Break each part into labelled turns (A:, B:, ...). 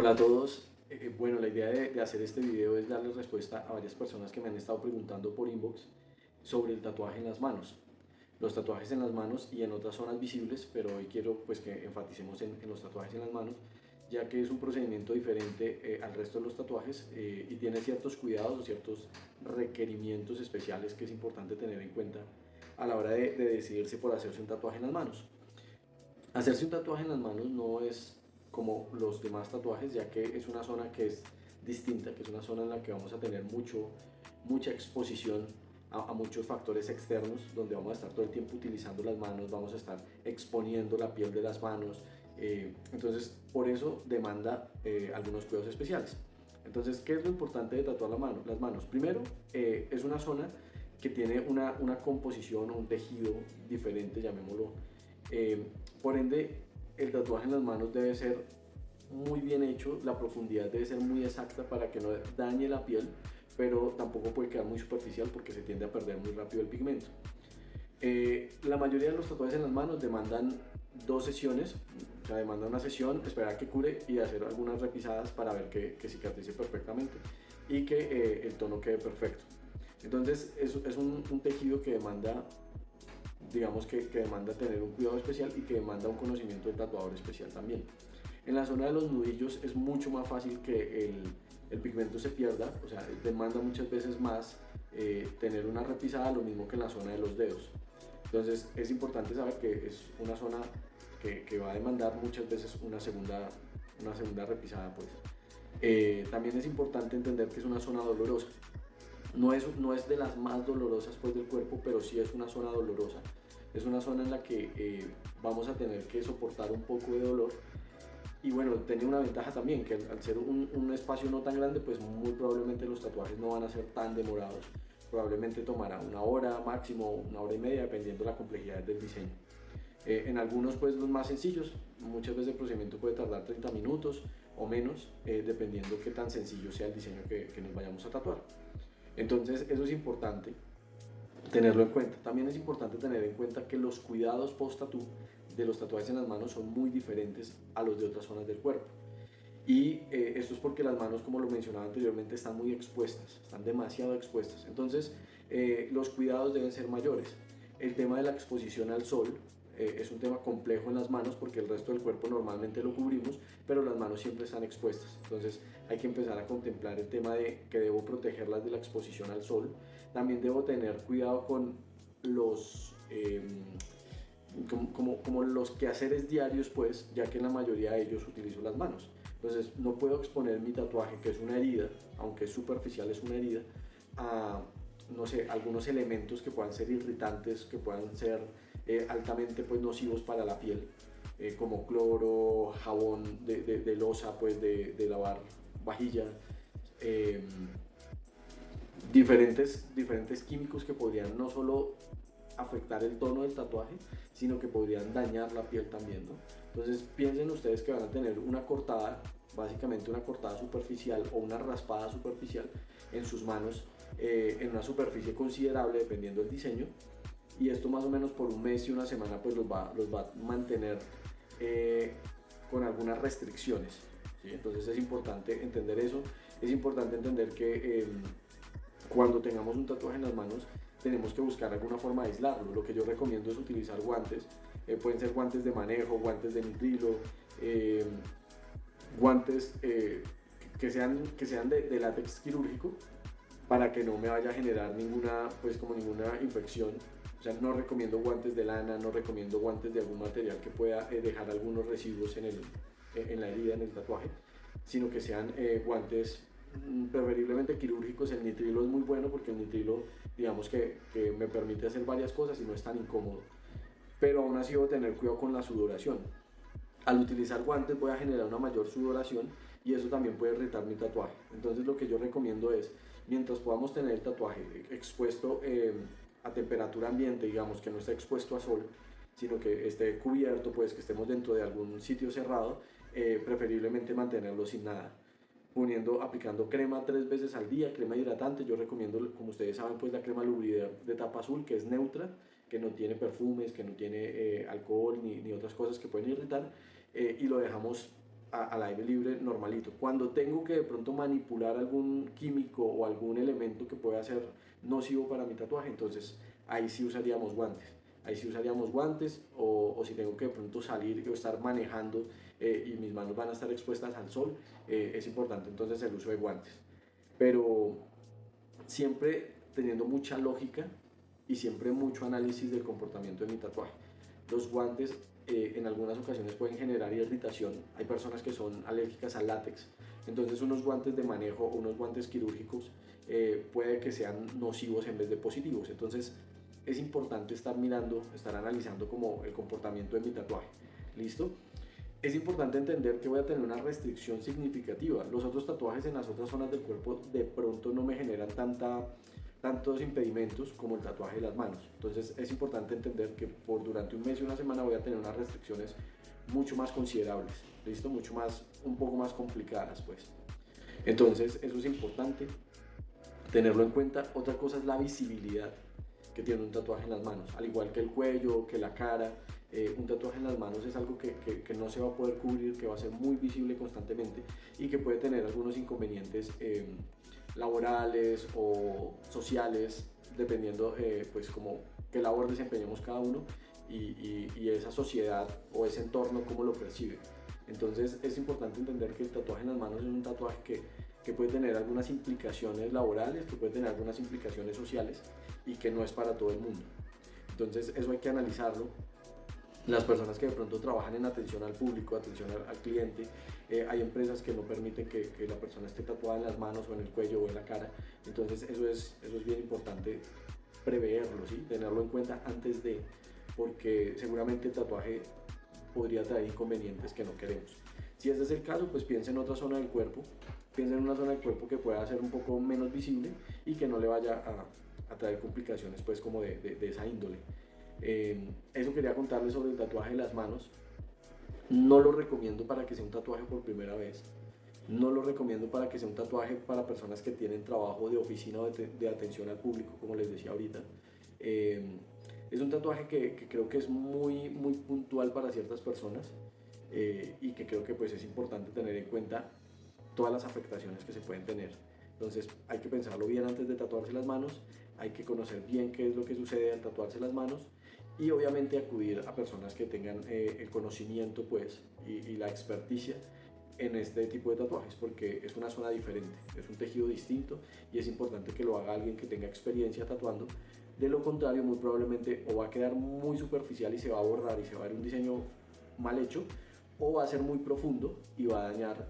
A: Hola a todos. Bueno, la idea de hacer este video es darle respuesta a varias personas que me han estado preguntando por inbox sobre el tatuaje en las manos. Los tatuajes en las manos y en otras zonas visibles, pero hoy quiero pues que enfaticemos en los tatuajes en las manos, ya que es un procedimiento diferente al resto de los tatuajes y tiene ciertos cuidados o ciertos requerimientos especiales que es importante tener en cuenta a la hora de decidirse por hacerse un tatuaje en las manos. Hacerse un tatuaje en las manos no es como los demás tatuajes, ya que es una zona que es distinta, que es una zona en la que vamos a tener mucha exposición a muchos factores externos, donde vamos a estar todo el tiempo utilizando las manos, vamos a estar exponiendo la piel de las manos, entonces por eso demanda algunos cuidados especiales. Entonces, ¿qué es lo importante de tatuar las manos? Primero, es una zona que tiene una composición o un tejido diferente, llamémoslo. Por ende, el tatuaje en las manos debe ser muy bien hecho, la profundidad debe ser muy exacta para que no dañe la piel, pero tampoco puede quedar muy superficial porque se tiende a perder muy rápido el pigmento. La mayoría de los tatuajes en las manos demandan dos sesiones, o sea, demandan una sesión, esperar a que cure y hacer algunas repisadas para ver que cicatrice perfectamente y que el tono quede perfecto. Entonces es un tejido que demanda, digamos que demanda tener un cuidado especial y que demanda un conocimiento del tatuador especial también. En la zona de los nudillos es mucho más fácil que el pigmento se pierda, o sea, demanda muchas veces más tener una repisada, lo mismo que en la zona de los dedos. Entonces es importante saber que es una zona que va a demandar muchas veces una segunda repisada, pues. También es importante entender que es una zona dolorosa. No es de las más dolorosas pues, del cuerpo, pero sí es una zona dolorosa. Es una zona en la que vamos a tener que soportar un poco de dolor. Y bueno, tiene una ventaja también, que al ser un espacio no tan grande, pues muy probablemente los tatuajes no van a ser tan demorados. Probablemente tomará una hora, máximo una hora y media, dependiendo de la complejidad del diseño. En algunos, pues los más sencillos, muchas veces el procedimiento puede tardar 30 minutos o menos, dependiendo qué tan sencillo sea el diseño que nos vayamos a tatuar. Entonces, eso es importante tenerlo en cuenta. También es importante tener en cuenta que los cuidados post-tatú de los tatuajes en las manos son muy diferentes a los de otras zonas del cuerpo. Y esto es porque las manos, como lo mencionaba anteriormente, están muy expuestas, están demasiado expuestas. Entonces, los cuidados deben ser mayores. El tema de la exposición al sol es un tema complejo en las manos porque el resto del cuerpo normalmente lo cubrimos, pero las manos siempre están expuestas. Entonces, hay que empezar a contemplar el tema de que debo protegerlas de la exposición al sol. También debo tener cuidado con los... como los quehaceres diarios, pues, ya que en la mayoría de ellos utilizo las manos. Entonces, no puedo exponer mi tatuaje, que es una herida, aunque es superficial, es una herida, a, no sé, algunos elementos que puedan ser irritantes, que puedan ser altamente pues, nocivos para la piel, como cloro, jabón de loza, pues, de lavar vajilla, eh, diferentes químicos que podrían no solo afectar el tono del tatuaje, sino que podrían dañar la piel también, ¿no? Entonces piensen ustedes que van a tener una cortada, básicamente una cortada superficial o una raspada superficial en sus manos, en una superficie considerable dependiendo del diseño, y esto más o menos por un mes y una semana pues los va a mantener con algunas restricciones, ¿sí? Entonces es importante entender eso, es importante entender que cuando tengamos un tatuaje en las manos tenemos que buscar alguna forma de aislarlo. Lo que yo recomiendo es utilizar guantes, pueden ser guantes de manejo, guantes de nitrilo, eh, guantes que sean de látex quirúrgico para que no me vaya a generar ninguna infección. O sea, no recomiendo guantes de lana, no recomiendo guantes de algún material que pueda dejar algunos residuos en la herida, en el tatuaje, sino que sean guantes preferiblemente quirúrgicos. El nitrilo es muy bueno porque el nitrilo, digamos que me permite hacer varias cosas y no es tan incómodo. Pero aún así debo tener cuidado con la sudoración. Al utilizar guantes voy a generar una mayor sudoración y eso también puede irritar mi tatuaje. Entonces lo que yo recomiendo es, mientras podamos tener el tatuaje expuesto a temperatura ambiente, digamos que no esté expuesto a sol, sino que esté cubierto, pues que estemos dentro de algún sitio cerrado, preferiblemente mantenerlo sin nada. Aplicando crema 3 veces al día, crema hidratante. Yo recomiendo, como ustedes saben, pues la crema Lubrider de tapa azul, que es neutra, que no tiene perfumes, que no tiene alcohol ni otras cosas que pueden irritar, y lo dejamos al aire libre normalito. Cuando tengo que de pronto manipular algún químico o algún elemento que pueda ser nocivo para mi tatuaje, entonces ahí sí usaríamos guantes. Ahí sí usaríamos guantes, o si tengo que de pronto salir o estar manejando y mis manos van a estar expuestas al sol, es importante entonces el uso de guantes. Pero siempre teniendo mucha lógica y siempre mucho análisis del comportamiento de mi tatuaje. Los guantes en algunas ocasiones pueden generar irritación. Hay personas que son alérgicas al látex, entonces unos guantes de manejo o unos guantes quirúrgicos puede que sean nocivos en vez de positivos. Entonces es importante estar mirando, estar analizando como el comportamiento de mi tatuaje. ¿Listo? Es importante entender que voy a tener una restricción significativa. Los otros tatuajes en las otras zonas del cuerpo de pronto no me generan tantos impedimentos como el tatuaje de las manos. Entonces es importante entender que durante un mes y una semana voy a tener unas restricciones mucho más considerables, ¿listo? Un poco más complicadas, pues. Entonces eso es importante tenerlo en cuenta. Otra cosa es la visibilidad que tiene un tatuaje en las manos, al igual que el cuello, que la cara. Un tatuaje en las manos es algo que no se va a poder cubrir, que va a ser muy visible constantemente y que puede tener algunos inconvenientes laborales o sociales, dependiendo pues como qué labor desempeñemos cada uno y esa sociedad o ese entorno cómo lo percibe. Entonces es importante entender que el tatuaje en las manos es un tatuaje que puede tener algunas implicaciones laborales, que puede tener algunas implicaciones sociales y que no es para todo el mundo. Entonces eso hay que analizarlo. Las personas que de pronto trabajan en atención al público, atención al cliente, hay empresas que no permiten que la persona esté tatuada en las manos o en el cuello o en la cara. Entonces eso es bien importante preverlo, ¿sí? Tenerlo en cuenta antes de, porque seguramente el tatuaje podría traer inconvenientes que no queremos. Si ese es el caso, pues piensa en otra zona del cuerpo, piensa en una zona del cuerpo que pueda ser un poco menos visible y que no le vaya a traer complicaciones pues como de esa índole. Eso quería contarles sobre el tatuaje de las manos. No lo recomiendo para que sea un tatuaje por primera vez. No lo recomiendo para que sea un tatuaje para personas que tienen trabajo de oficina o de atención al público, como les decía ahorita. Es un tatuaje que creo que es muy puntual para ciertas personas y que creo que pues es importante tener en cuenta todas las afectaciones que se pueden tener. Entonces hay que pensarlo bien antes de tatuarse las manos, hay que conocer bien qué es lo que sucede al tatuarse las manos y obviamente acudir a personas que tengan el conocimiento pues y la experticia en este tipo de tatuajes, porque es una zona diferente, es un tejido distinto y es importante que lo haga alguien que tenga experiencia tatuando. De lo contrario, muy probablemente o va a quedar muy superficial y se va a borrar y se va a ver un diseño mal hecho, o va a ser muy profundo y va a dañar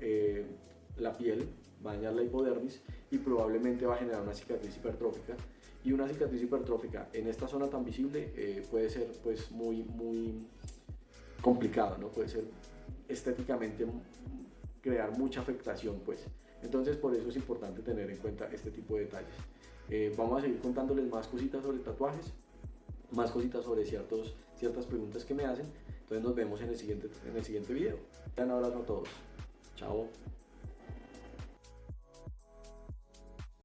A: la piel, va a dañar la hipodermis y probablemente va a generar una cicatriz hipertrófica. Y una cicatriz hipertrófica en esta zona tan visible puede ser pues muy complicado, ¿no? Puede ser estéticamente crear mucha afectación pues. Entonces por eso es importante tener en cuenta este tipo de detalles. Vamos a seguir contándoles más cositas sobre tatuajes, más cositas sobre ciertas preguntas que me hacen. Entonces nos vemos en el siguiente video. Un abrazo a todos. Chao.